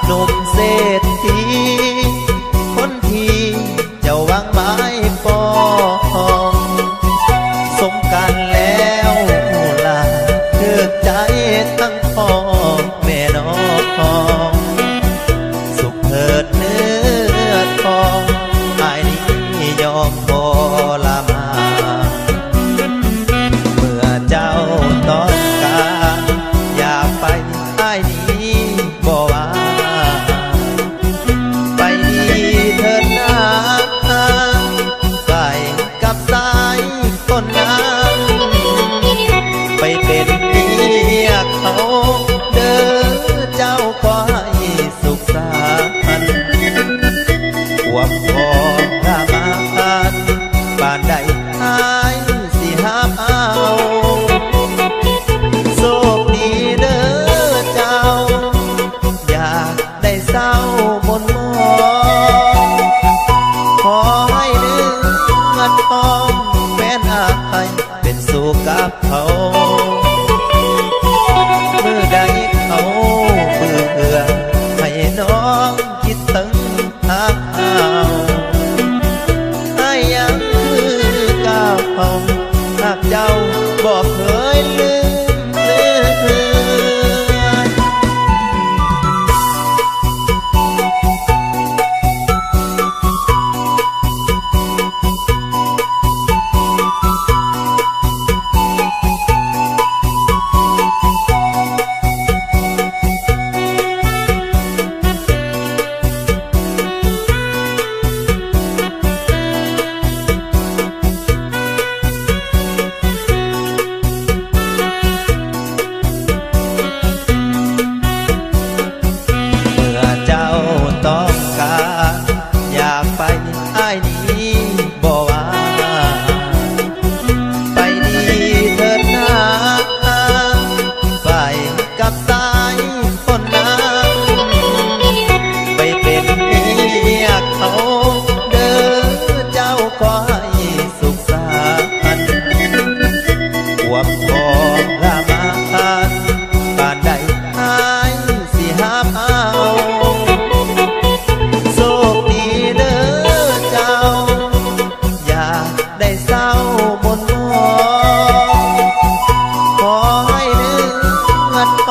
หนุ่มเศรษฐีคนที่เจ้าวางไม้ปองสมกันแล้วล่ะเลือกใจทั้งพ่อแม่น้องสุขเถิดเนื้อทองอายนี้ยอมพอละมาเมื่อเจ้าต้องการอยากไปอายนี้บ่ว่าไปดีเถิดนะไปกับสายคนนั้นไปเป็นเมียเขาเด้อเจ้าขอให้สุขสันต์ความพอรามาบ้านใดอายสิหาเอาโชคดีเด้อเจ้าอยากได้เศร้ามนมองขอให้เนื้อทองแฟนอายเป็นสุขกับเขาเมื่อใดเขาเบื่อให้น้องคิดถึงหาเอาให้ยังคือก้าวเขาหากเจ้าบอกเคยลืมเลือน เมื่อเจ้าต้องการอยากไปอ้ายนี้บ่ว่าไปดีเถิดนะไปกับสายคนนั้นไปเป็นเมียเขาเด้อเจ้าขอให้สุขสันต์ความพอรามาบ้านใดอายสิหาเอาโชคดีเด้อเจ้าอยากได้เศร้ามนมองขอให้เนื้อท